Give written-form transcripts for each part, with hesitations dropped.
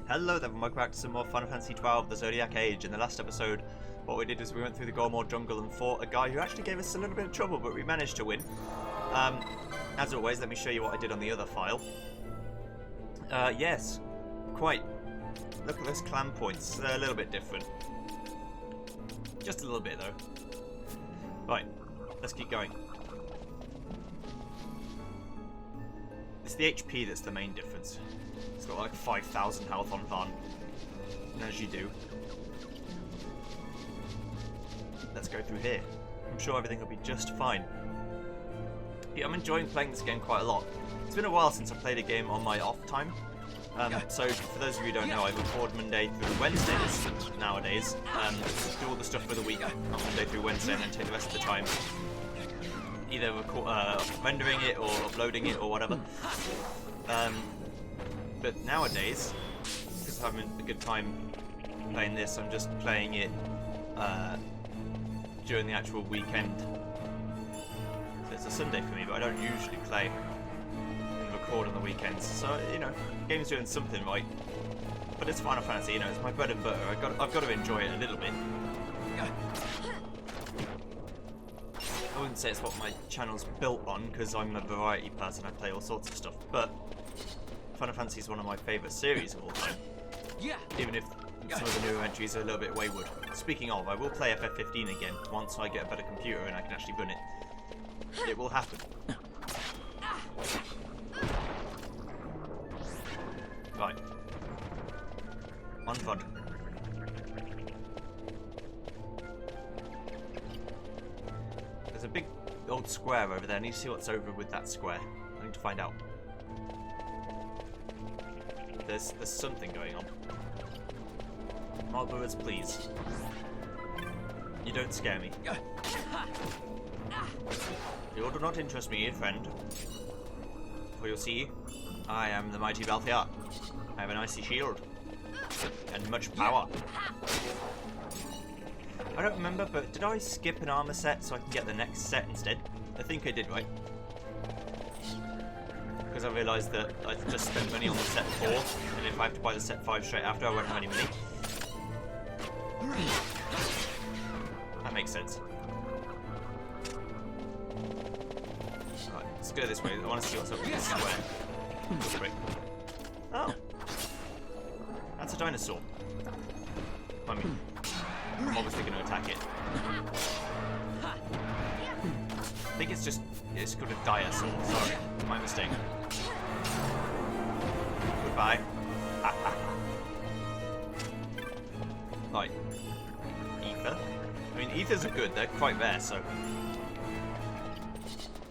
Hello there, and welcome back to some more Final Fantasy XII, the Zodiac Age. In the last episode, what we did is we went through the Golmore Jungle and fought a guy who actually gave us a little bit of trouble, but we managed to win. As always, let me show you what I did on the other file. Yes, quite. Look at those clan points, they're a little bit different. Just a little bit, though. Right, let's keep going. It's the HP that's the main difference. It's got like 5,000 health on Van, and as you do. Let's go through here. I'm sure everything will be just fine. Yeah, I'm enjoying playing this game quite a lot. It's been a while since I played a game on my off time. So for those of you who don't know, I record Monday through Wednesdays nowadays. Do all the stuff for the week on Monday through Wednesday, and then take the rest of the time either rendering it or uploading it or whatever. But nowadays, because I'm having a good time playing this, I'm just playing it during the actual weekend. So it's a Sunday for me, but I don't usually play and record on the weekends. So, you know, the game's doing something right. But it's Final Fantasy, you know, it's my bread and butter. I've got to enjoy it a little bit. I wouldn't say it's what my channel's built on, because I'm a variety person, I play all sorts of stuff, but Final Fantasy is one of my favourite series of all time. Even if some of the newer entries are a little bit wayward. Speaking of, I will play FF XIII again once I get a better computer and I can actually run it. It will happen. Right. On fun. There's a big old square over there. I need to see what's over with that square. I need to find out. There's something going on. Marlboroughs, please. You don't scare me. You do not interest me, friend. For you'll see, I am the mighty Balthiar. I have an icy shield. And much power. I don't remember, but did I skip an armor set so I can get the next set instead? I think I did, right? Because I realised that I just spent money on the set 4, and if I have to buy the set 5 straight after, I won't have any money. That makes sense. Right, let's go this way. I want to see what's up with this square. Quick. Oh! That's a dinosaur. I mean, I'm obviously going to attack it. I think it's called a dinosaur. Sorry, my mistake. Goodbye. Right. Ether. I mean, ethers are good. They're quite rare, so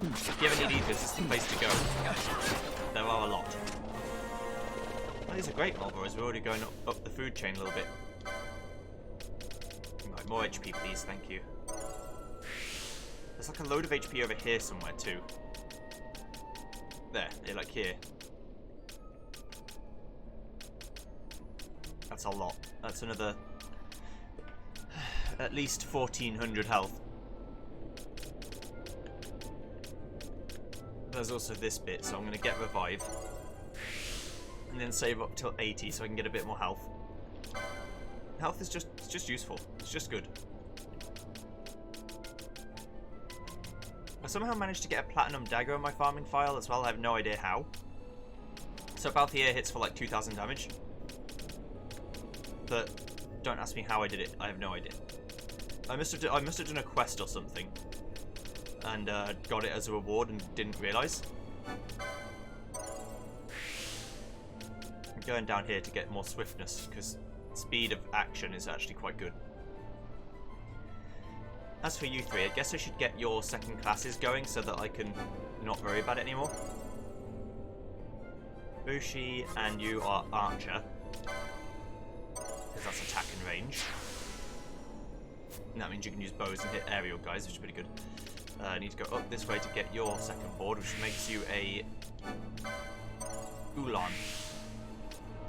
if you ever need ethers, it's the place to go. There are a lot. Well, these are great Marlboroughs. We're already going up the food chain a little bit. Right, more HP, please. Thank you. There's like a load of HP over here somewhere too. There, like here. That's a lot. That's another at least 1,400 health. There's also this bit, so I'm going to get revive. And then save up till 80 so I can get a bit more health. Health is just useful. It's just good. I somehow managed to get a platinum dagger on my farming file as well. I have no idea how. So Balthier hits for like 2,000 damage. But don't ask me how I did it. I have no idea. I must have done a quest or something, and got it as a reward and didn't realise. I'm going down here to get more swiftness because speed of action is actually quite good. As for you three, I guess I should get your second classes going so that I can not worry about it anymore. Bushi and you are Archer, because that's attack and range. And that means you can use bows and hit aerial guys, which is pretty good. I need to go up this way to get your second board, which makes you a Ulan.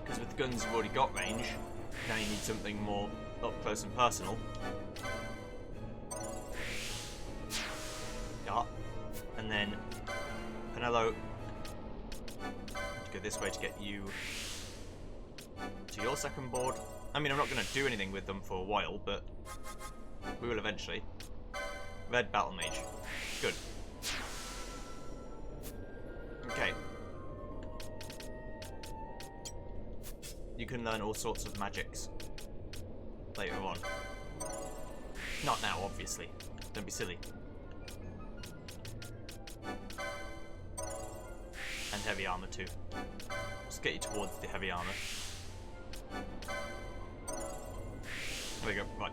Because with the guns you've already got range, now you need something more up close and personal. Yeah. And then Penelo, go this way to get you to your second board. I mean, I'm not going to do anything with them for a while, but we will eventually. Red Battle Mage. Good. Okay. You can learn all sorts of magics later on. Not now, obviously. Don't be silly. And heavy armor too. Just get you towards the heavy armor. There we go, right.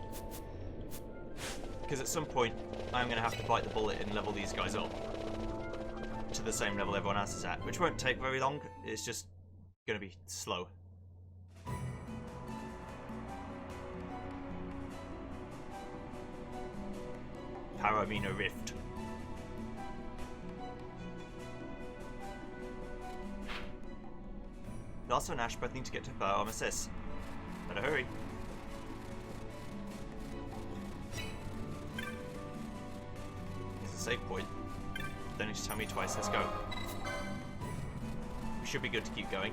Because at some point, I'm going to have to bite the bullet and level these guys up to the same level everyone else is at, which won't take very long. It's just going to be slow. Paramino Rift. Also an Ash, but I need to get to Bur-omisace. Better hurry. Here's a save point. Don't need to tell me twice, let's go. We should be good to keep going.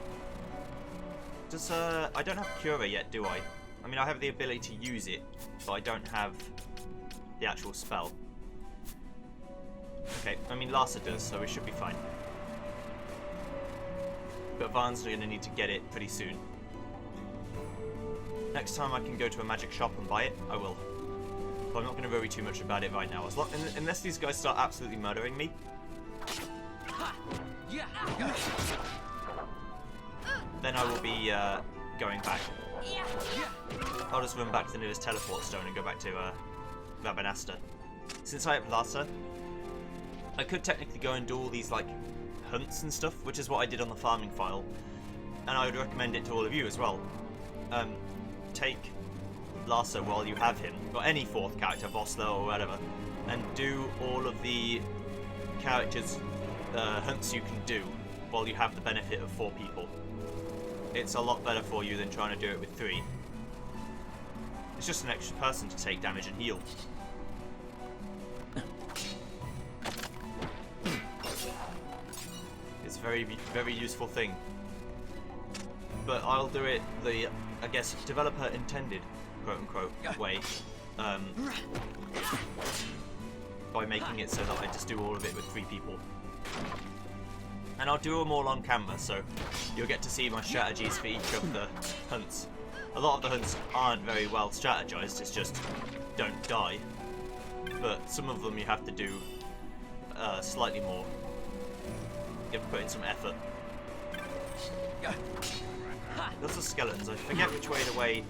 Does, I don't have Cura yet, do I? I mean, I have the ability to use it, but I don't have the actual spell. Okay, I mean Larsa does, so we should be fine. But Varn's going to need to get it pretty soon. Next time I can go to a magic shop and buy it, I will. But I'm not going to worry too much about it right now. Unless these guys start absolutely murdering me. Then I will be going back. I'll just run back to the nearest teleport stone and go back to Rabanasta. Since I have Larsa, I could technically go and do all these like hunts and stuff, which is what I did on the farming file, and I would recommend it to all of you as well. Take Larsa while you have him, or any 4th character, Vossler or whatever, and do all of the characters' hunts you can do while you have the benefit of 4 people. It's a lot better for you than trying to do it with 3. It's just an extra person to take damage and heal. It's a very, very useful thing. But I'll do it the, I guess, developer intended, quote-unquote, way. By making it so that I just do all of it with 3 people. And I'll do them all on camera, so you'll get to see my strategies for each of the hunts. A lot of the hunts aren't very well strategized, it's just don't die. But some of them you have to do slightly more. You have to put in some effort. Those are skeletons. I forget which way the way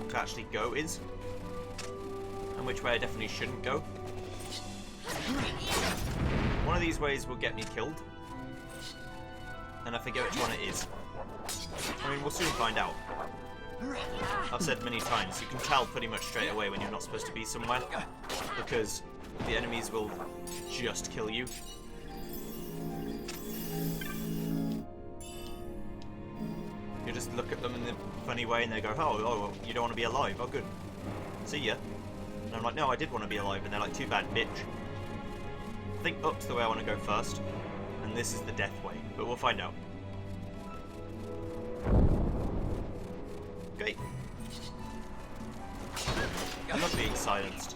to actually go is, and which way I definitely shouldn't go. One of these ways will get me killed, and I forget which one it is. I mean, we'll soon find out. I've said many times, you can tell pretty much straight away when you're not supposed to be somewhere, because the enemies will just kill you. You just look at them in a funny way and they go, oh, you don't want to be alive, oh good. See ya. And I'm like, no, I did want to be alive, and they're like, too bad, bitch. I think up's the way I want to go first, and this is the death way, but we'll find out. Okay. I'm not being silenced.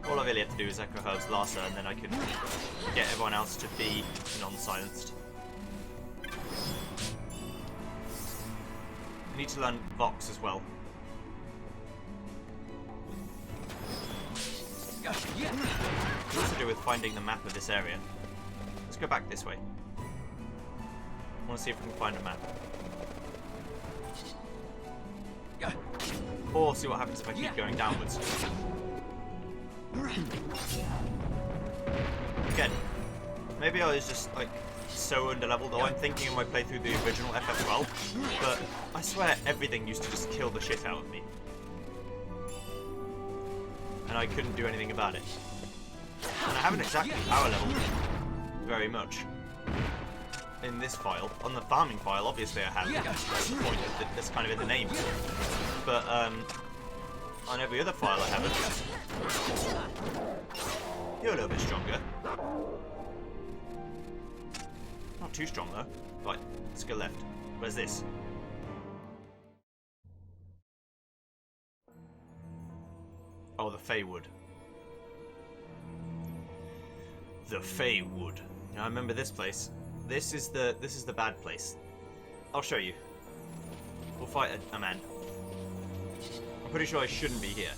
All I really have to do is echo Herb's Larsa, and then I can get everyone else to be non-silenced. I need to learn Vox as well. It's also to do with finding the map of this area. Let's go back this way. I want to see if we can find a map. Or see what happens if I keep going downwards. Again, maybe I was just like so underleveled, or I'm thinking of my playthrough the original FF12, but I swear everything used to just kill the shit out of me. And I couldn't do anything about it. And I haven't exactly power leveled very much in this file. On the farming file, obviously I have. That's the point, that's kind of in the name. But on every other file I haven't. You're a little bit stronger. Not too strong though. Right, let's go left. Where's this? Oh, the Feywood. The Feywood. I remember this place. This is the bad place. I'll show you. We'll fight a man. I'm pretty sure I shouldn't be here.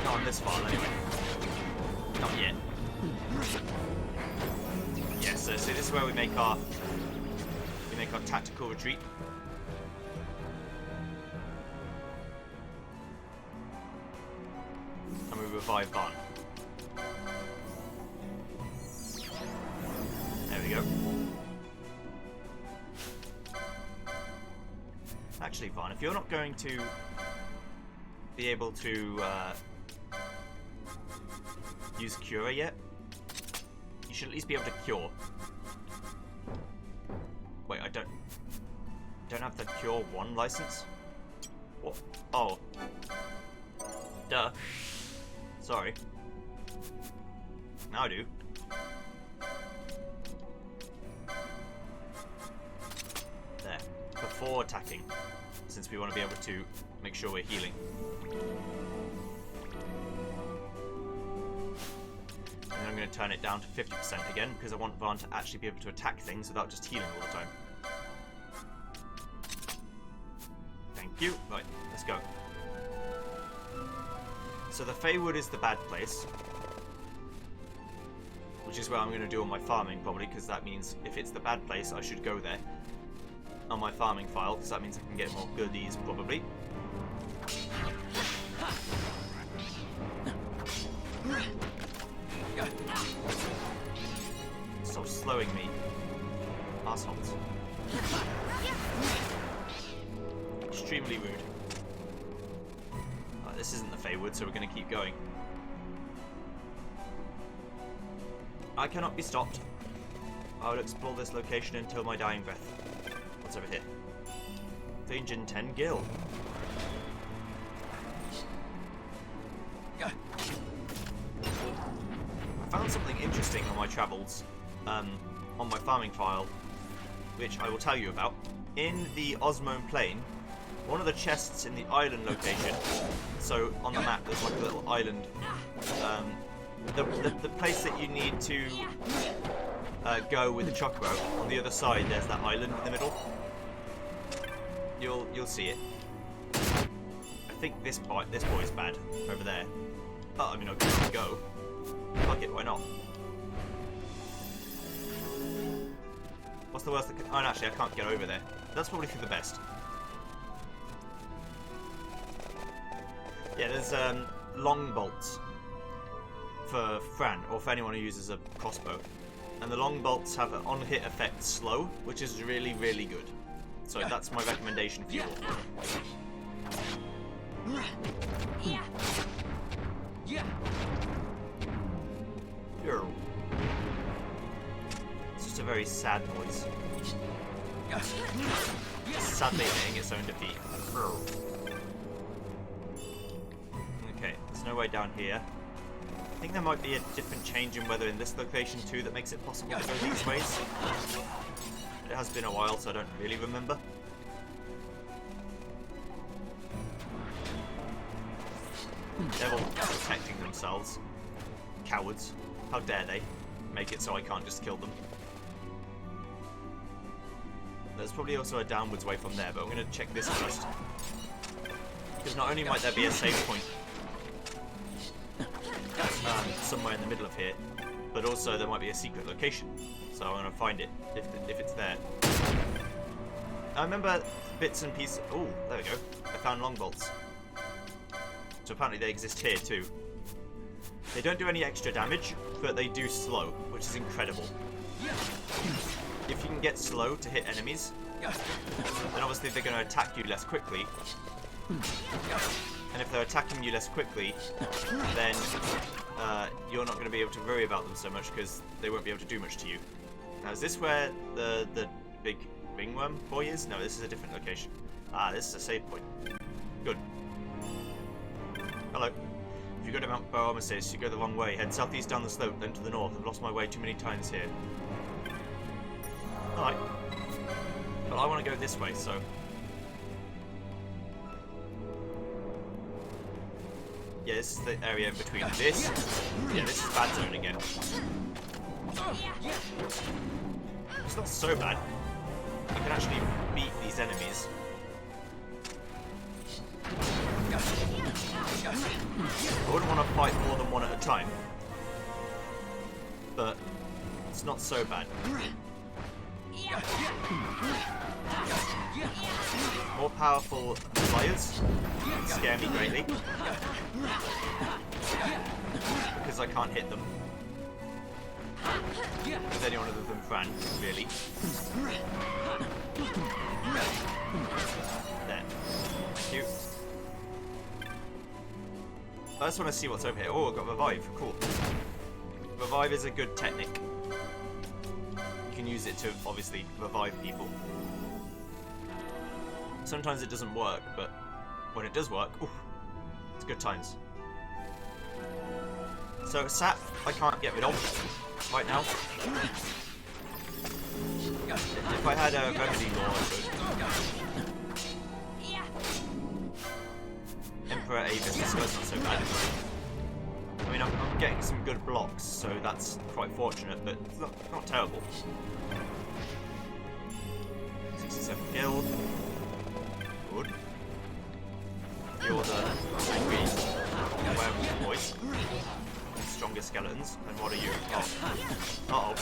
Not on this far, anyway. Not yet. Yeah, so this is where we make our tactical retreat. And we revive Varn. There we go. Actually, Varn, if you're not going to be able to use Cure yet, you should at least be able to cure. Wait, I don't have the Cure 1 license? What? Oh. Duh. Sorry. Now I do. There. Before attacking, since we want to be able to make sure we're healing. And then I'm going to turn it down to 50% again, because I want Varn to actually be able to attack things without just healing all the time. Thank you. Right, let's go. So the Feywood is the bad place, which is where I'm going to do all my farming probably, because that means if it's the bad place I should go there on my farming file, because that means I can get more goodies probably. Stop slowing me, assholes. Extremely rude. This isn't the Feywood, so we're going to keep going. I cannot be stopped. I will explore this location until my dying breath. What's over here? 310 gil. I found something interesting on my travels, on my farming file, which I will tell you about. In the Osmone Plain, one of the chests in the island location, so on the map there's like a little island, the place that you need to go with the Chocobo, on the other side there's that island in the middle. You'll see it. I think this boy's bad, over there. Oh, I mean, I'll give it a go. Fuck it, why not? What's the worst that can... Oh, and actually I can't get over there. That's probably for the best. Yeah, there's long bolts for Fran, or for anyone who uses a crossbow. And the long bolts have an on-hit effect slow, which is really, really good. So that's my recommendation for you all. It's just a very sad noise. Sadly hitting its own defeat. Okay, there's no way down here. I think there might be a different change in weather in this location too that makes it possible to go these ways. It has been a while, so I don't really remember. They're all protecting themselves. Cowards. How dare they make it so I can't just kill them. There's probably also a downwards way from there, but I'm going to check this first. Because not only might there be a save point somewhere in the middle of here, but also there might be a secret location. So I'm going to find it if it's there. I remember bits and pieces. Oh, there we go. I found long bolts. So apparently they exist here too. They don't do any extra damage, but they do slow, which is incredible. If you can get slow to hit enemies, then obviously they're going to attack you less quickly. And if they're attacking you less quickly, then you're not going to be able to worry about them so much because they won't be able to do much to you. Now, is this where the big ringworm boy is? No, this is a different location. Ah, this is a save point. Good. Hello. If you go to Mount Bur-omisace, you go the wrong way. Head southeast down the slope, then to the north. I've lost my way too many times here. Alright. But I want to go this way, so... Yeah, this is the area in between this. Yeah, this is bad zone again. It's not so bad. I can actually beat these enemies. I wouldn't want to fight more than one at a time. But it's not so bad. More powerful players scare me greatly. Because I can't hit them. With anyone other than Fran, really. There. Thank you. I just want to see what's over here. Oh, I've got Revive. Cool. Revive is a good technique. You can use it to, obviously, revive people. Sometimes it doesn't work, but when it does work, ooh, it's good times. So, sap, I can't get rid of right now. If I had a remedy law, I could. Emperor Avis, this guy's not so bad. I mean, I'm getting some good blocks, so that's quite fortunate, but it's not terrible. 67 guild. Good. You're the angry werewolf boys. Stronger skeletons. And what are you? Oh. Uh-oh.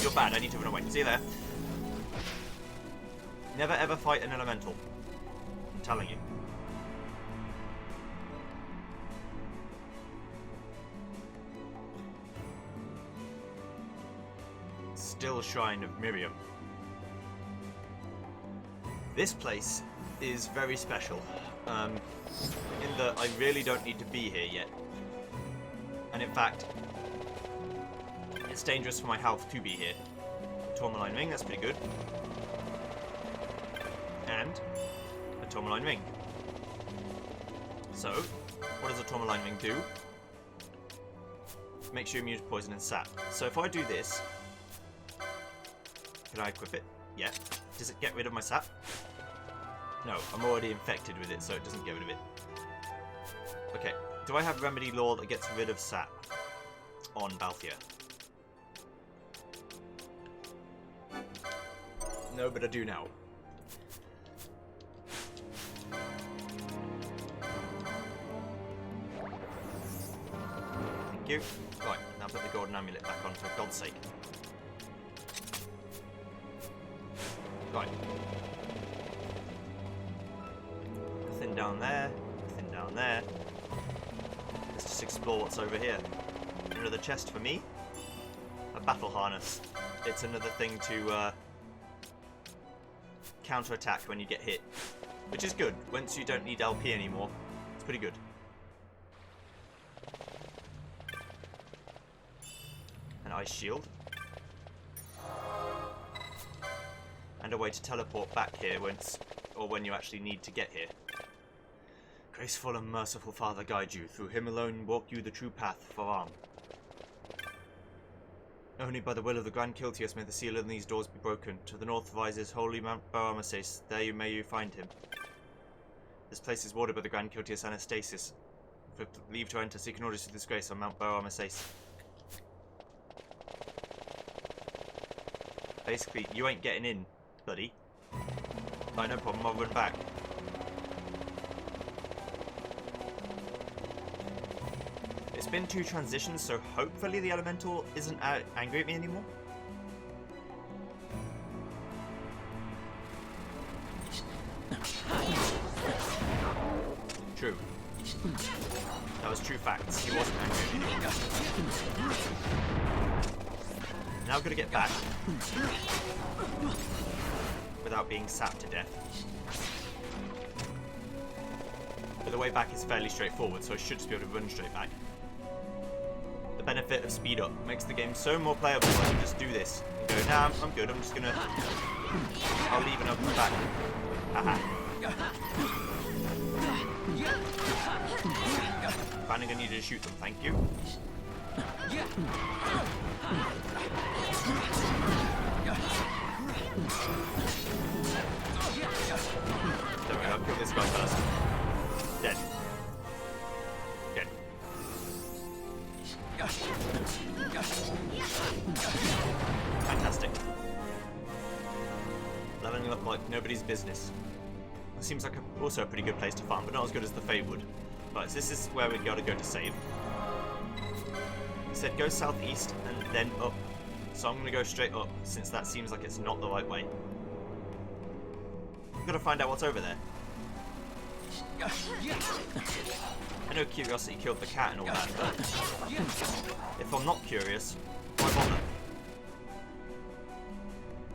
You're bad, I need to run away. See you there. Never ever fight an elemental. I'm telling you. Still Shrine of Miriam. This place is very special, in that I really don't need to be here yet. And in fact, it's dangerous for my health to be here. Tourmaline ring, that's pretty good. And a tourmaline ring. So, what does a tourmaline ring do? Makes you immune to poison and sap. So if I do this, can I equip it? Yeah. Does it get rid of my sap? No, I'm already infected with it, so it doesn't get rid of it. Okay, do I have remedy law that gets rid of sap on Balthier? No, but I do now. Thank you. Right, now put the golden amulet back on for God's sake. Right. Nothing down there. Nothing down there. Let's just explore what's over here. Another chest for me. A battle harness. It's another thing to counter-attack when you get hit. Which is good. Once you don't need LP anymore, it's pretty good. An ice shield. And a way to teleport back here when you actually need to get here. Graceful and merciful Father guide you. Through him alone walk you the true path for Arm. Only by the will of the Grand Kiltius may the seal in these doors be broken. To the north rises holy Mount Bur-omisace. There may you find him. This place is warded by the Grand Kiltius Anastasis. For leave to enter, seek an orders to disgrace on Mount Bur-omisace. Basically, you ain't getting in, buddy. Right, no problem, I'll run back. It's been 2 transitions, so hopefully the elemental isn't angry at me anymore. True. That was true facts. He wasn't angry at me anymore. Now I've got to get back without being sapped to death. But the way back is fairly straightforward, so I should just be able to run straight back. The benefit of speed up makes the game so more playable. I can just do this and go, nah, I'm good, I'm just gonna... I'll leave and I'll come back. Haha. Planning on you to shoot them, thank you. Don't worry, I'll kill this guy first. Dead. Dead. Fantastic. Leveling up like nobody's business. That seems like also a pretty good place to farm, but not as good as the Fae would. Right, so this is where we gotta go to save. He said go southeast and then up. So I'm gonna go straight up, since that seems like it's not the right way. We've gotta find out what's over there. I know curiosity killed the cat and all that, but if I'm not curious, why bother?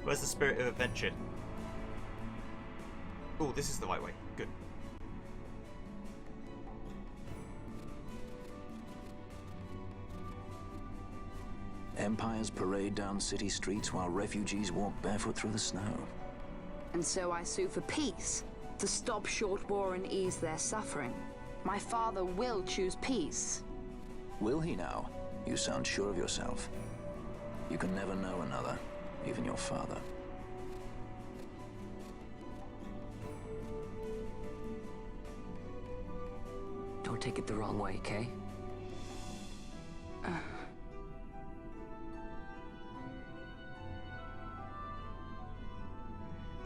Where's the spirit of adventure? Oh, this is the right way. Good. Empires parade down city streets while refugees walk barefoot through the snow. And so I sue for peace, to stop short war and ease their suffering. My father will choose peace. Will he now? You sound sure of yourself. You can never know another, even your father. Don't take it the wrong way, Kay?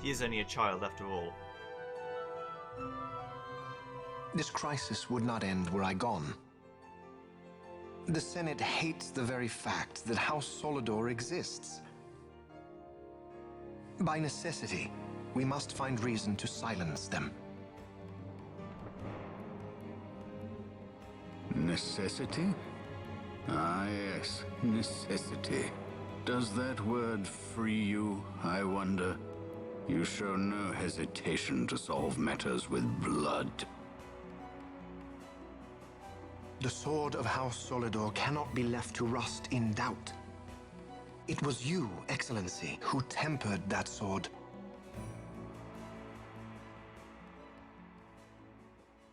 He is only a child after all. This crisis would not end were I gone. The Senate hates the very fact that House Solidor exists. By necessity, we must find reason to silence them. Necessity? Ah, yes, necessity. Does that word free you, I wonder? You show no hesitation to solve matters with blood. The sword of House Solidor cannot be left to rust in doubt. It was you, Excellency, who tempered that sword.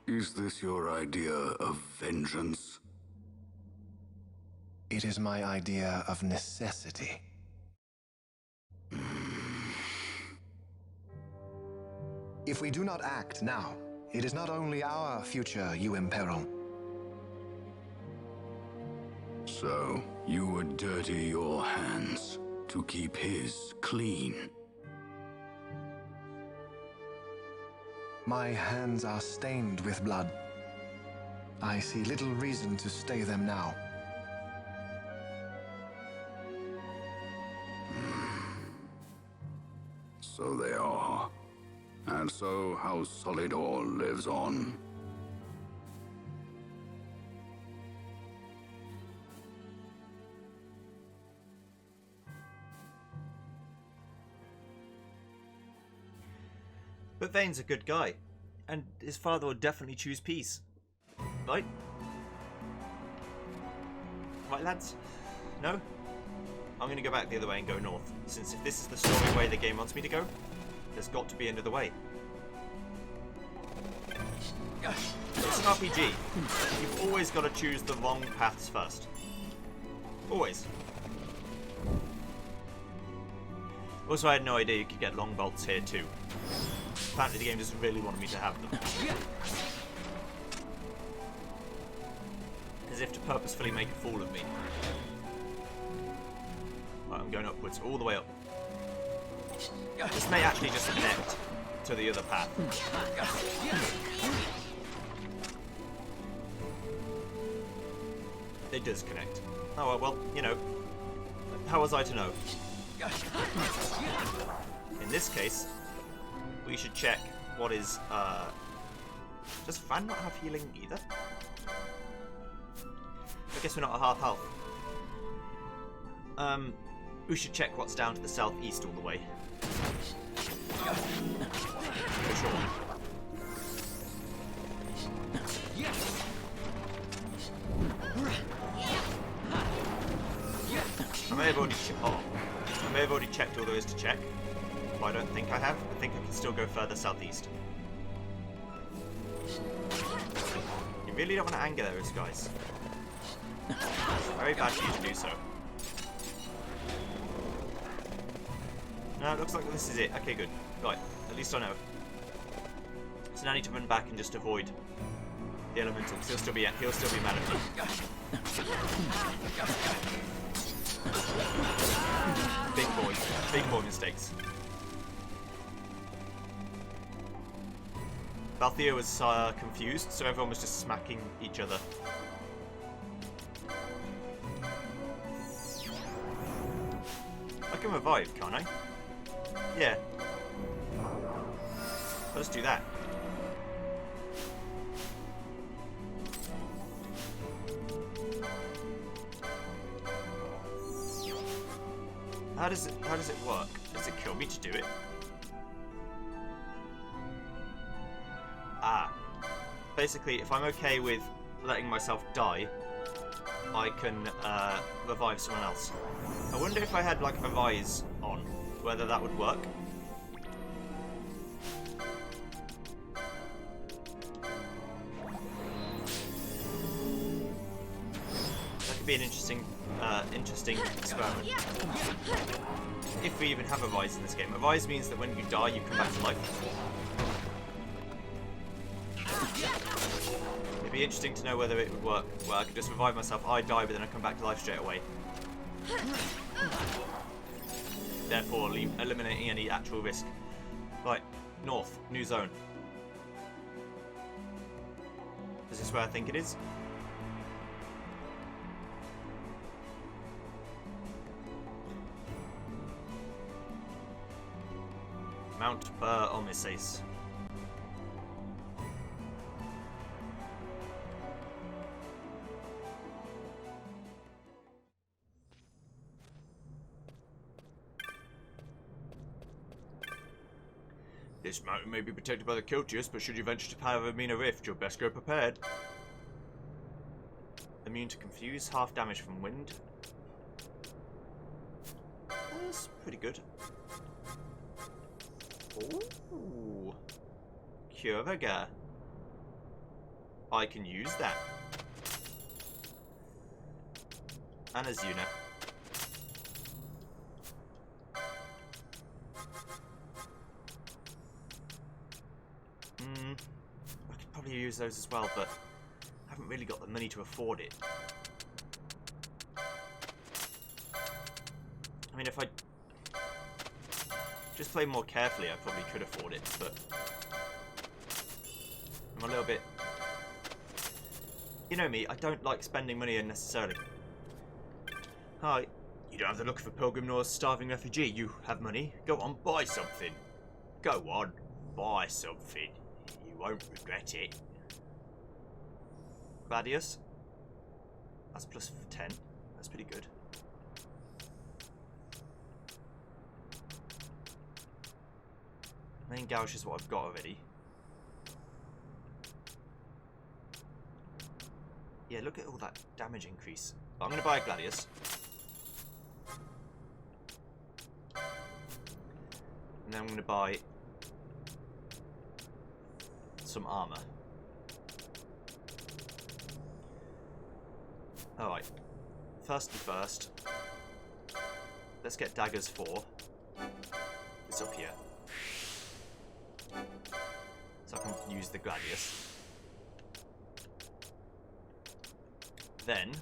Is this your idea of vengeance? It is my idea of necessity. If we do not act now, it is not only our future you imperil. So, you would dirty your hands to keep his clean. My hands are stained with blood. I see little reason to stay them now. So they are. And so House Solidor lives on. But Vane's a good guy, and his father would definitely choose peace. Right? Right, lads? No? I'm going to go back the other way and go north, since if this is the story way the game wants me to go, there's got to be another way. It's an RPG. You've always got to choose the wrong paths first. Always. Also, I had no idea you could get long bolts here too. Apparently the game just really wanted me to have them. As if to purposefully make a fool of me. Right, I'm going upwards, all the way up. This may actually just connect to the other path. It does connect. Oh well, you know. How was I to know? In this case, we should check what is, does Fan not have healing either? I guess we're not at half health. We should check what's down to the southeast all the way. For sure. I may have already checked all there is to check. But I don't think I have. I think I can still go further southeast. You really don't want to anger those guys. Very bad for you to do so. No, it looks like this is it. Okay, good. Right, at least I know. So now I need to run back and just avoid the elemental, because he'll still be mad at me. Big boy mistakes. Balthea was confused, so everyone was just smacking each other. I can revive, can't I? Yeah. Let's do that. How does it work? Does it kill me to do it? Ah. Basically, if I'm okay with letting myself die, I can revive someone else. I wonder if I had like a rise on, whether that would work. That could be an interesting experiment. If we even have a rise in this game. A rise means that when you die, you come back to life. It'd be interesting to know whether it would work. Well, I could just revive myself, I die, but then I come back to life straight away. Therefore, eliminating any actual risk. Right, north, new zone. Is this where I think it is? Mount Bur-omisace. This mountain may be protected by the Courteous, but should you venture to Paramina Rift, you'd best go prepared. Immune to confuse, half damage from wind. That's pretty good. Ooh. Curaga. I can use that. And Azuna. I could probably use those as well, but I haven't really got the money to afford it. I mean, if I just play more carefully, I probably could afford it, but I'm a little bit... You know me, I don't like spending money unnecessarily. Hi. You don't have the look of a pilgrim nor a starving refugee. You have money. Go on, buy something. Go on, buy something. You won't regret it. Gladius. That's plus 10. That's pretty good. Main gouge is what I've got already. Yeah, look at all that damage increase. But I'm going to buy a Gladius. And then I'm going to buy some armor. Alright. First and first. Let's get daggers 4. It's up here. So I can use the Gladius. Then,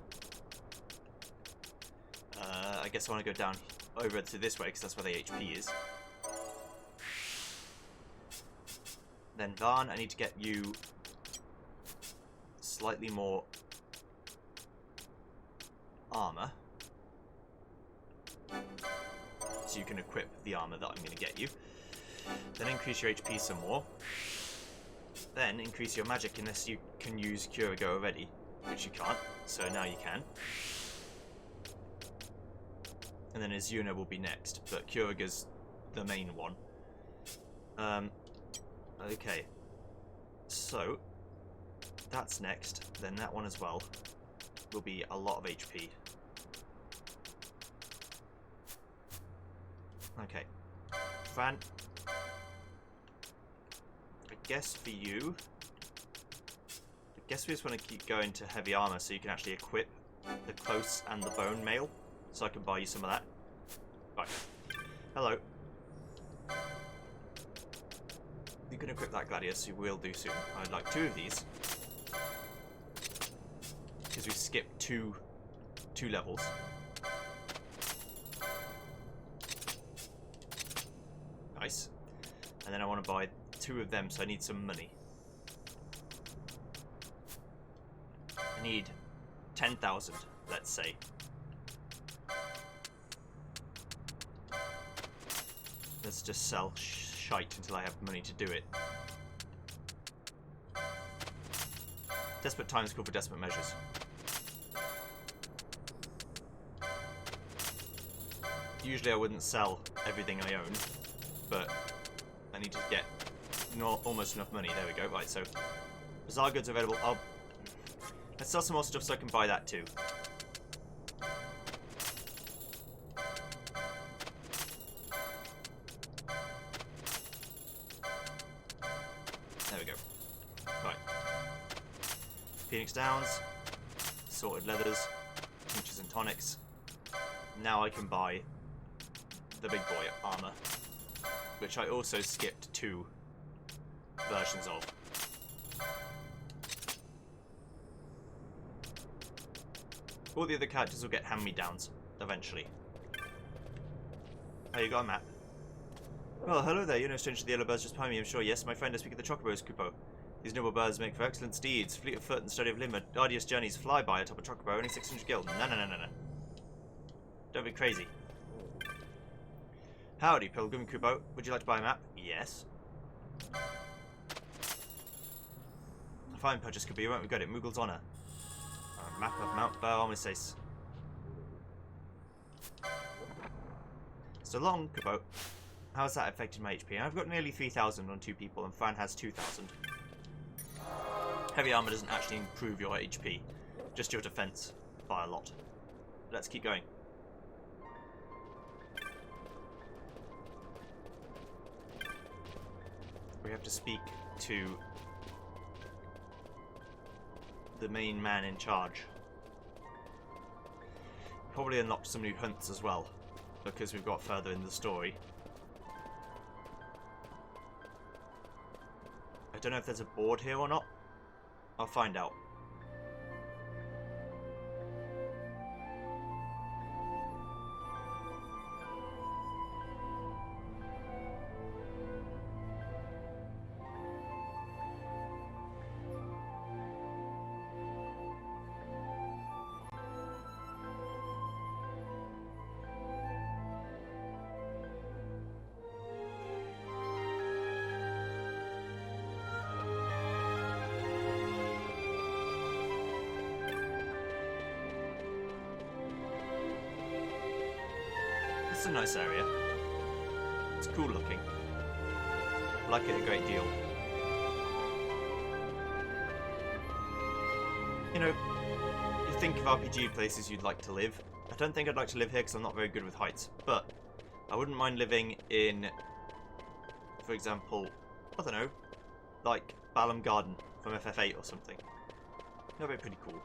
I guess I want to go down over to this way because that's where the HP is. Then Varn, I need to get you slightly more armor. So you can equip the armor that I'm going to get you. Then increase your HP some more. Then increase your magic unless you can use Curaga already, which you can't, so now you can. And then Azuna will be next, but Curaga's the main one. Okay. So, that's next, then that one as well will be a lot of HP. Okay. Fran, I guess for you, the guess we just want to keep going to heavy armor so you can actually equip the close and the bone mail. So I can buy you some of that. Right. Hello. You can equip that gladius, you will do soon. I'd like 2 of these. Because we skipped two levels. Nice. And then I want to buy 2 of them, so I need some money. I need 10,000, let's say. Let's just sell shite until I have money to do it. Desperate times call for desperate measures. Usually I wouldn't sell everything I own, but I need to get almost enough money. There we go. Right, so bazaar goods available. Let's sell some more stuff so I can buy that too. There we go. Right. Phoenix Downs, sorted leathers, pinches and tonics. Now I can buy the big boy armor, which I also skipped 2 versions of. All the other characters will get hand-me-downs eventually. Oh, you got a map. Well, hello there. You're no stranger to the yellow birds just behind me, I'm sure. Yes, my friend, I speak of the chocobos, Kupo. These noble birds make for excellent steeds, fleet of foot and steady of limb, arduous journeys, fly by atop a chocobo, only 600 gil. No. Don't be crazy. Howdy, Pilgrim Kupo. Would you like to buy a map? Yes. A fine purchase could be, won't regret it. Moogle's honour. A map of Mount Bur-omisace. So long, Kupo. How has that affected my HP? I've got nearly 3,000 on 2 people, and Fran has 2,000. Heavy armor doesn't actually improve your HP, just your defense by a lot. Let's keep going. We have to speak to the main man in charge. Probably unlock some new hunts as well, because we've got further in the story. I don't know if there's a board here or not. I'll find out. It's a nice area. It's cool looking. I like it a great deal. You know, you think of RPG places you'd like to live. I don't think I'd like to live here because I'm not very good with heights, but I wouldn't mind living in, for example, I don't know, like Balam Garden from FF8 or something. That'd be pretty cool.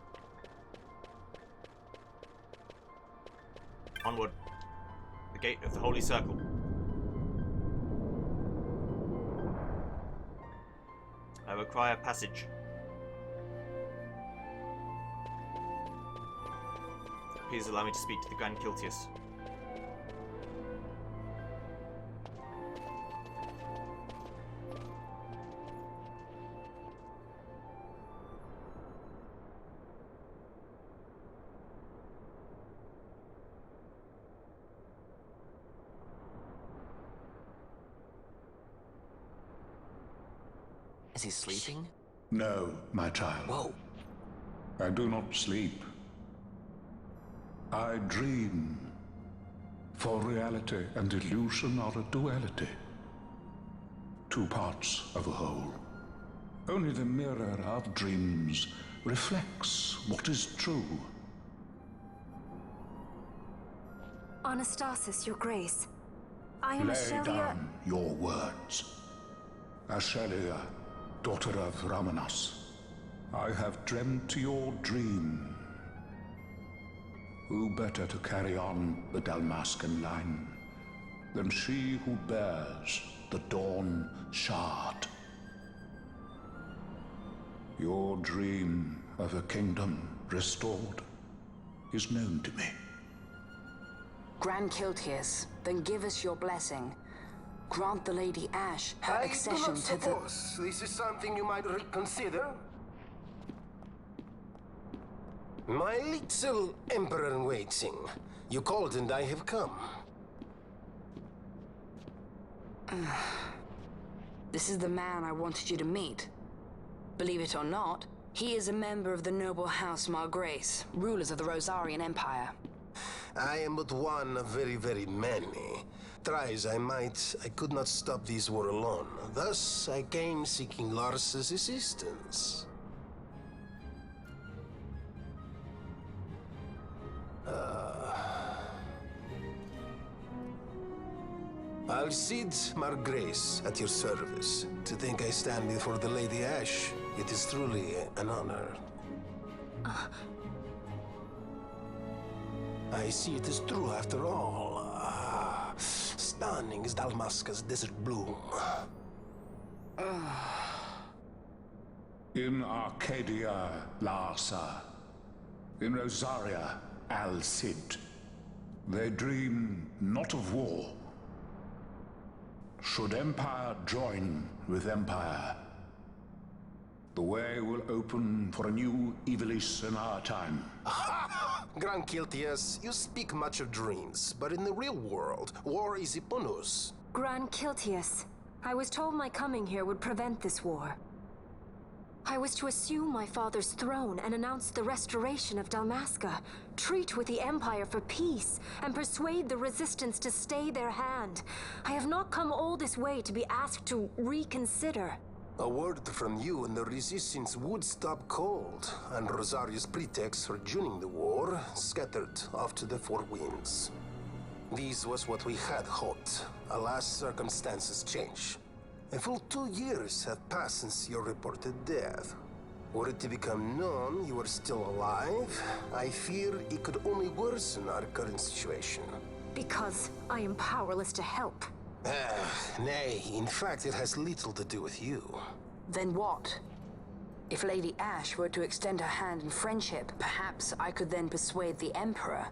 Onward. The gate of the Holy Circle. I require passage. Please allow me to speak to the Grand Kiltius. Is he sleeping? No, my child. Whoa. I do not sleep. I dream. For reality and illusion are a duality. 2 parts of a whole. Only the mirror of dreams reflects what is true. Anastasis, your grace. I am Lay Ashelia. down your words. Ashelia, daughter of Ramanas. I have dreamt your dream. Who better to carry on the Dalmascan line than she who bears the Dawn Shard? Your dream of a kingdom restored is known to me. Grand Kiltius, then give us your blessing. Grant the Lady Ash her accession to the... I do not suppose this is something you might reconsider. My little Emperor-in-waiting. You called and I have come. This is the man I wanted you to meet. Believe it or not, he is a member of the noble house Margrace, rulers of the Rosarian Empire. I am but one of very, very many. Try as I might, I could not stop this war alone. Thus, I came seeking Lars's assistance. Alcide Margrace, at your service. To think I stand before the Lady Ash, it is truly an honor. I see it is true after all. Stunning is Dalmasca's desert bloom. In Arcadia, Larsa. In Rosaria, Alcide. They dream not of war. Should Empire join with Empire, the way will open for a new Evilis in our time. Grand Kiltius, you speak much of dreams, but in the real world, war is upon us. Grand Kiltius, I was told my coming here would prevent this war. I was to assume my father's throne and announce the restoration of Dalmasca, treat with the Empire for peace, and persuade the Resistance to stay their hand. I have not come all this way to be asked to reconsider. A word from you and the Resistance would stop cold, and Rosaria's pretext for joining the war scattered off to the four winds. This was what we had hoped. Alas, circumstances change. A full 2 years have passed since your reported death. Were it to become known you are still alive, I fear it could only worsen our current situation. Because I am powerless to help. Nay, in fact it has little to do with you. Then what? If Lady Ash were to extend her hand in friendship, perhaps I could then persuade the Emperor.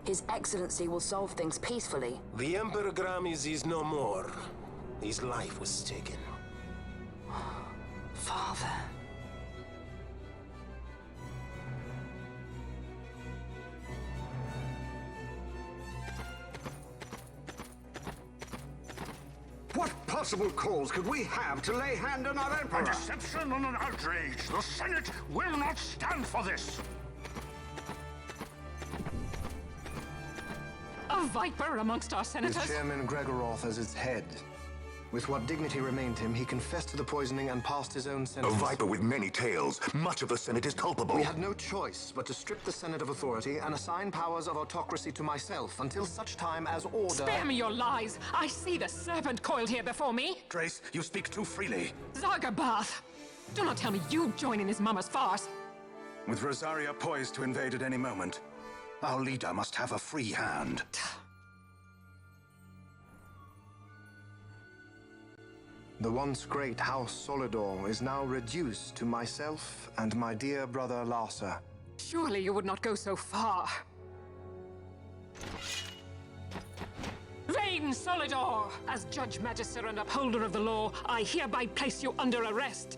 His Excellency will solve things peacefully. The Emperor Gramis is no more. His life was taken. Father. What possible cause could we have to lay hand on our Emperor? A deception and an outrage! The Senate will not stand for this! A viper amongst our senators? With Chairman Gregoroth as its head. With what dignity remained him, he confessed to the poisoning and passed his own A sentence. viper with many tails. Much of the Senate is culpable. We had no choice but to strip the Senate of authority and assign powers of autocracy to myself until such time as order... Spare me your lies! I see the serpent coiled here before me! Trace, you speak too freely. Zargabath! Do not tell me you join in this mama's farce! With Rosaria poised to invade at any moment, our leader must have a free hand. The once great House Solidor is now reduced to myself and my dear brother Larsa. Surely you would not go so far. Vain Solidor! As Judge, Magister, and Upholder of the law, I hereby place you under arrest.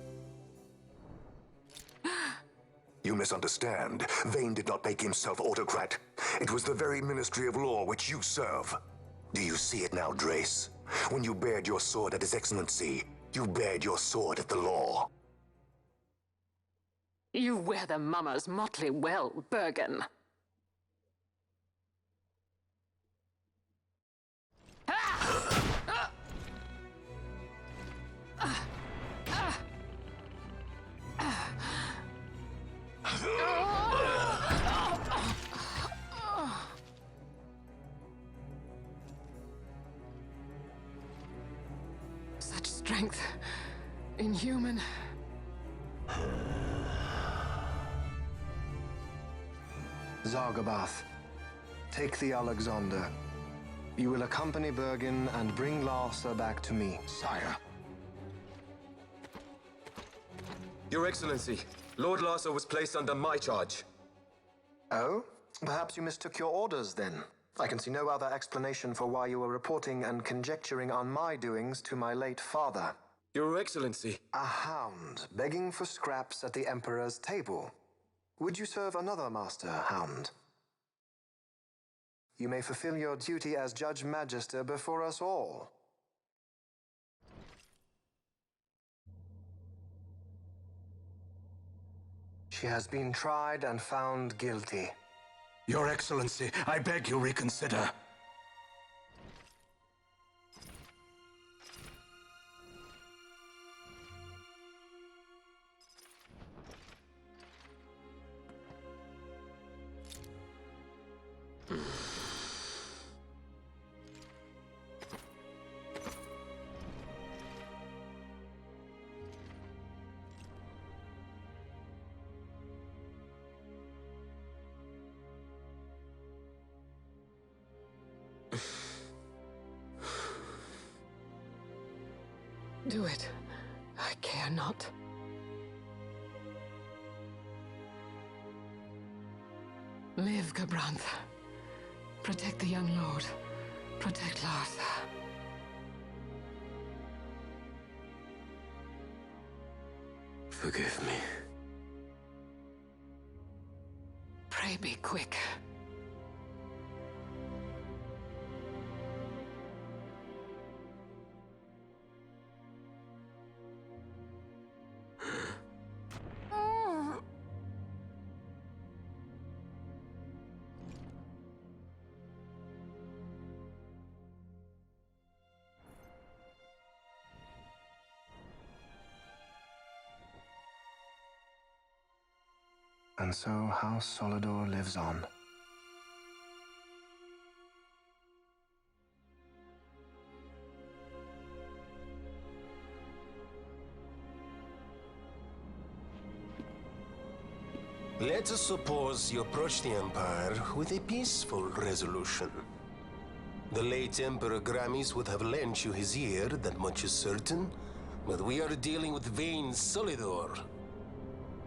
You misunderstand. Vane did not make himself autocrat. It was the very Ministry of Law which you serve. Do you see it now, Drace? When you bared your sword at His Excellency, you bared your sword at the law. You wear the mama's motley well, Bergen. Such strength. Inhuman. Zargabath, take the Alexander. You will accompany Bergen and bring Larsa back to me. Sire. Your Excellency, Lord Larsa was placed under my charge. Oh? Perhaps you mistook your orders then. I can see no other explanation for why you were reporting and conjecturing on my doings to my late father. Your Excellency. A hound begging for scraps at the Emperor's table. Would you serve another master, Hound? You may fulfill your duty as Judge Magister before us all. She has been tried and found guilty. Your Excellency, I beg you reconsider. Do it. I care not. Live, Gabranth. Protect the young lord. Protect Larsa. Forgive me. Pray be quick. And so House Solidor lives on. Let us suppose you approach the Empire with a peaceful resolution. The late Emperor Gramis would have lent you his ear, that much is certain, but we are dealing with vain Solidor.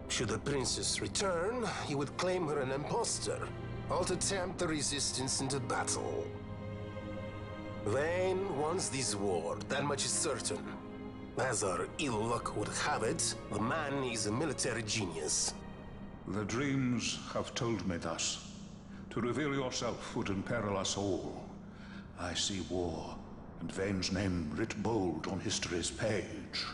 Should the princess return, he would claim her an impostor, or to tempt the resistance into battle. Vayne wants this war, that much is certain. As our ill luck would have it, the man is a military genius. The dreams have told me thus. To reveal yourself would imperil us all. I see war, and Vayne's name writ bold on history's page.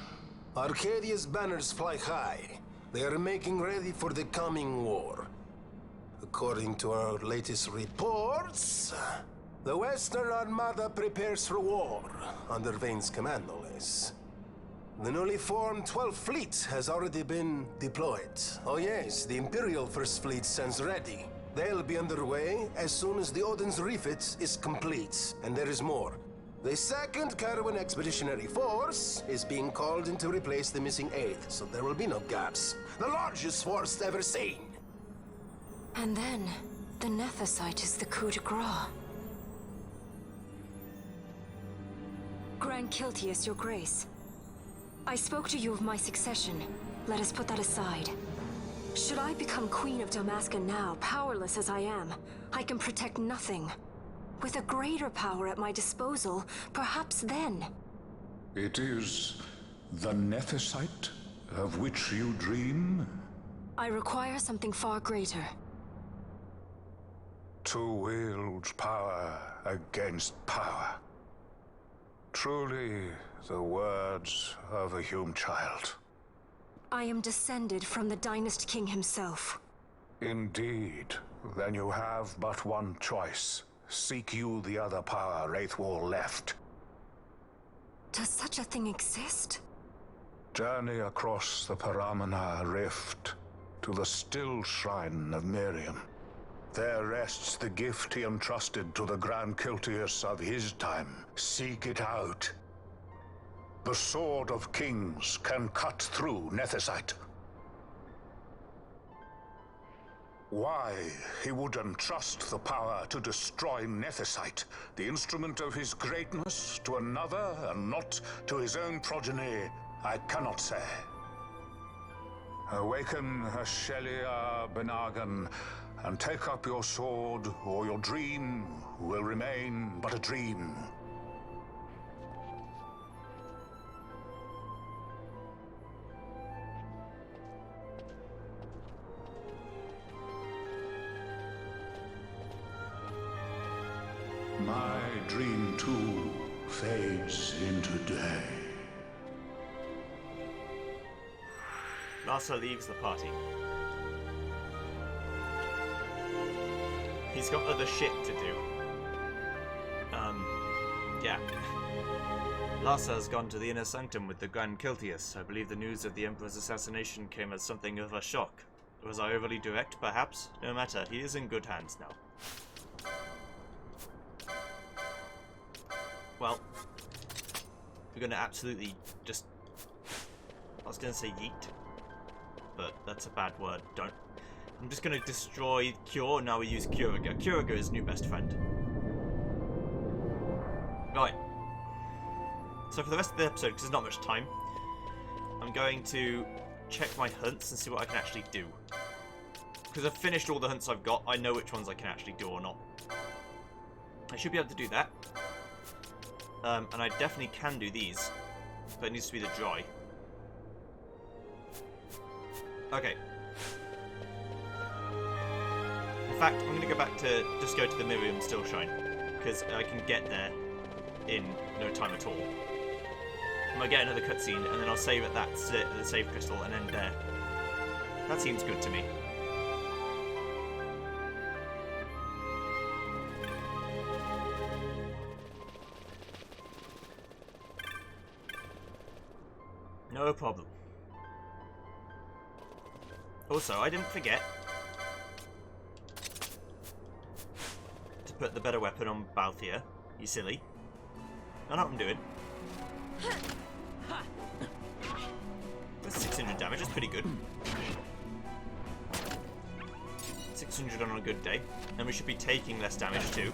Arcadia's banners fly high. They are making ready for the coming war. According to our latest reports, the Western Armada prepares for war, under Vayne's command, no less. The newly formed 12th Fleet has already been deployed. Oh yes, the Imperial First Fleet stands ready. They'll be underway as soon as the Odin's refit is complete. And there is more. The 2nd Caravan Expeditionary Force is being called in to replace the missing 8th, so there will be no gaps. The largest force ever seen. And then, the Nethicite is the coup de grace. Grand Kiltius, your grace. I spoke to you of my succession. Let us put that aside. Should I become Queen of Dalmasca now, powerless as I am, I can protect nothing. With a greater power at my disposal, perhaps then. It is the Nethicite of which you dream? I require something far greater. To wield power against power. Truly, the words of a Hume child. I am descended from the Dynast King himself. Indeed. Then you have but one choice. Seek you the other power Wraithwall left. Does such a thing exist? Journey across the Paramana Rift to the still shrine of Miriam. There rests the gift he entrusted to the Grand Kiltius of his time. Seek it out. The Sword of Kings can cut through Nethicite. Why he would entrust the power to destroy Nethicite, the instrument of his greatness, to another and not to his own progeny, I cannot say. Awaken Ashelia Benagan, and take up your sword, or your dream will remain but a dream. My dream too fades into day. Larsa leaves the party. He's got other shit to do. Yeah. Larsa has gone to the inner sanctum with the Grand Kiltius. I believe the news of the Emperor's assassination came as something of a shock. Was I overly direct, perhaps? No matter, he is in good hands now. Well, we're going to absolutely just... I was going to say yeet, but that's a bad word. Don't. I'm just going to destroy Cure. Now we use Curiga. Curiga is new best friend. Right. So for the rest of the episode, because there's not much time, I'm going to check my hunts and see what I can actually do. Because I've finished all the hunts I've got, I know which ones I can actually do or not. I should be able to do that. And I definitely can do these, but it needs to be the dry. Okay. In fact, I'm going to go back to just go to the Miriam Stillshine, because I can get there in no time at all. I'm going to get another cutscene, and then I'll save at that the save crystal and end there. That seems good to me. No problem. Also, I didn't forget to put the better weapon on Balthier. You silly. I know what I'm doing. That's 600 damage, that's pretty good. 600 on a good day. And we should be taking less damage too.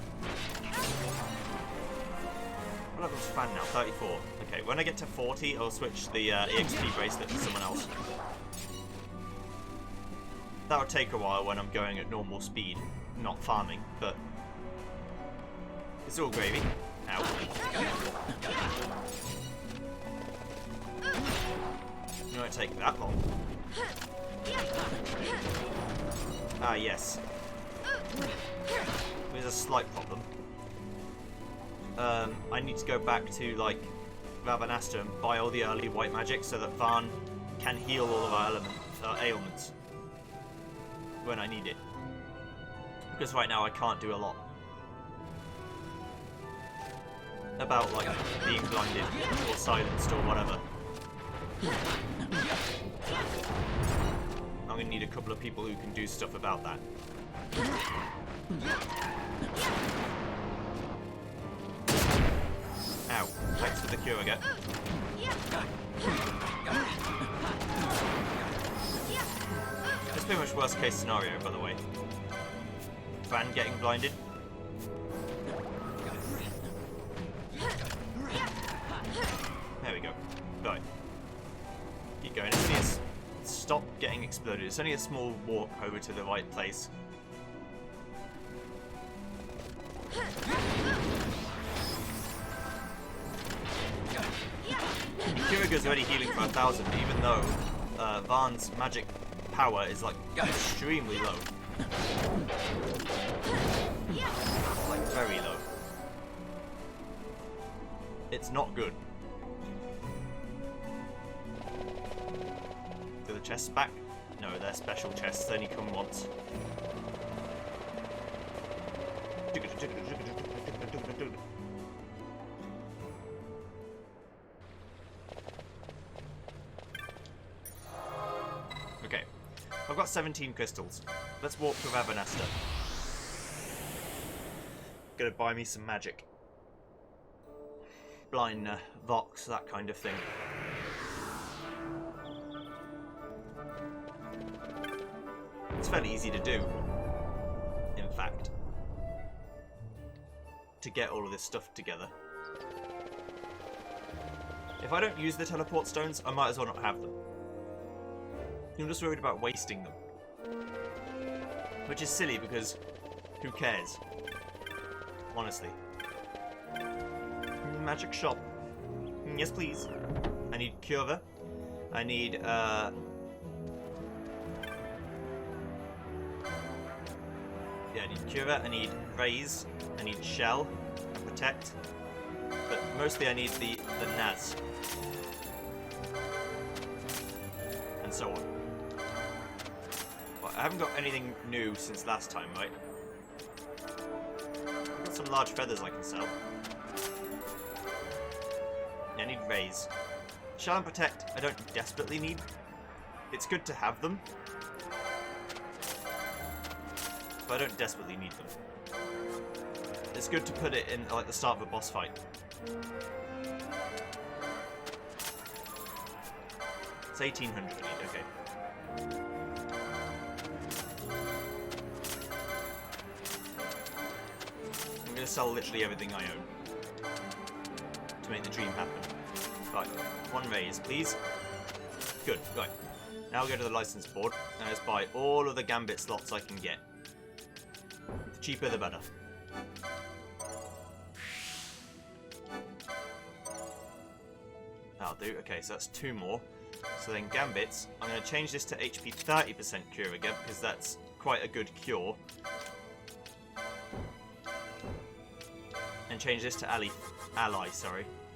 What level's Fan now? 34. Okay, when I get to 40, I'll switch the EXP bracelet to someone else. That'll take a while when I'm going at normal speed, not farming, but it's all gravy. Ow. It won't take that long. Ah, yes. There's a slight problem. I need to go back to, like, Rabanasta and buy all the early white magic so that Varn can heal all of our ailments when I need it. Because right now I can't do a lot about, like, being blinded or silenced or whatever. I'm going to need a couple of people who can do stuff about that. Ow. Thanks for the cure again. That's pretty much worst case scenario, by the way. Van getting blinded. There we go. Right. Keep going. Stop getting exploded. It's only a small walk over to the right place. Kiriga's already healing for 1,000, even though Varn's magic power is, like, extremely low. Like, very low. It's not good. Do the chests back? No, they're special chests. They only come once. Okay. I've got 17 crystals. Let's walk to Rabanasta. Gonna buy me some magic. Blind Vox, that kind of thing. It's fairly easy to do, in fact, to get all of this stuff together. If I don't use the teleport stones, I might as well not have them. I'm just worried about wasting them. Which is silly because who cares? Honestly. Magic shop. Yes, please. I need Curva. I need, yeah, I need Curva. I need Raise. I need Shell. Protect. But mostly I need the Naz. And so on. Well, I haven't got anything new since last time, right? I've got some large feathers I can sell. I need Raise. Shell and Protect, I don't desperately need. It's good to have them. But I don't desperately need them. It's good to put it in like the start of a boss fight. It's 1800 I need, okay. I'm gonna sell literally everything I own to make the dream happen. Right, one raise, please. Good, right. Now I'll go to the license board and just buy all of the Gambit slots I can get. The cheaper the better. That'll do. Okay, so that's 2 more. So then Gambits, I'm going to change this to HP 30% cure again because that's quite a good cure. And change this to Ally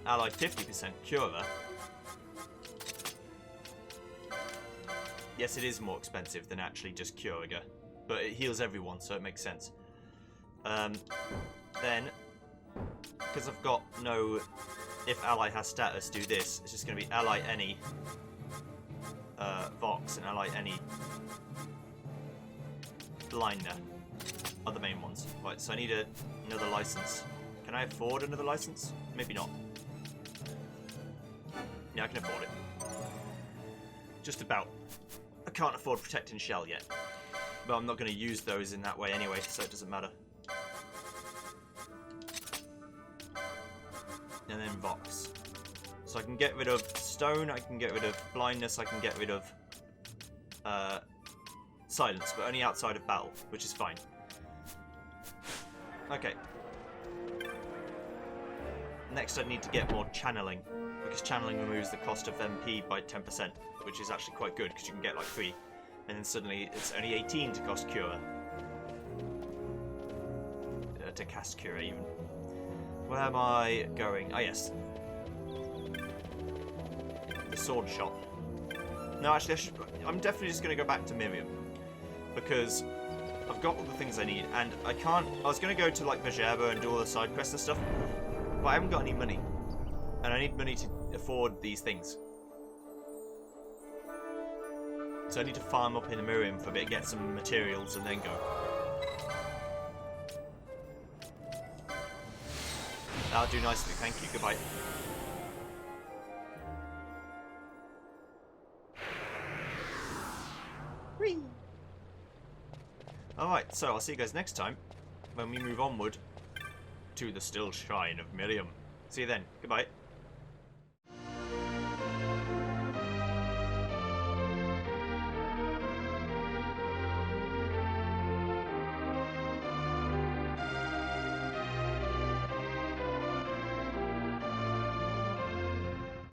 50% cure. Yes, it is more expensive than actually just Curiga, but it heals everyone, so it makes sense. Then, because I've got no, if ally has status, do this. It's just going to be ally any Vox and ally any Blinder are the main ones. Right, so I need another license. Can I afford another license? Maybe not. Yeah, I can afford it. Just about. I can't afford Protect and Shell yet. But I'm not going to use those in that way anyway, so it doesn't matter. And then Vox. So I can get rid of Stone, I can get rid of Blindness, I can get rid of Silence, but only outside of battle, which is fine. Okay. Next I need to get more Channeling, because Channeling removes the cost of MP by 10%, which is actually quite good, because you can get like 3. And then suddenly it's only 18 to cost Cure. To cast Cure even. Where am I going? Ah, yes. The sword shop. No, actually, I'm definitely just going to go back to Miriam. Because I've got all the things I need, and I can't... I was going to go to, like, Vajerba and do all the side quests and stuff, but I haven't got any money. And I need money to afford these things. So I need to farm up in Miriam for a bit, get some materials, and then go. That'll do nicely, thank you, goodbye. Whee! Alright, so I'll see you guys next time when we move onward to the still shrine of Miriam. See you then, goodbye.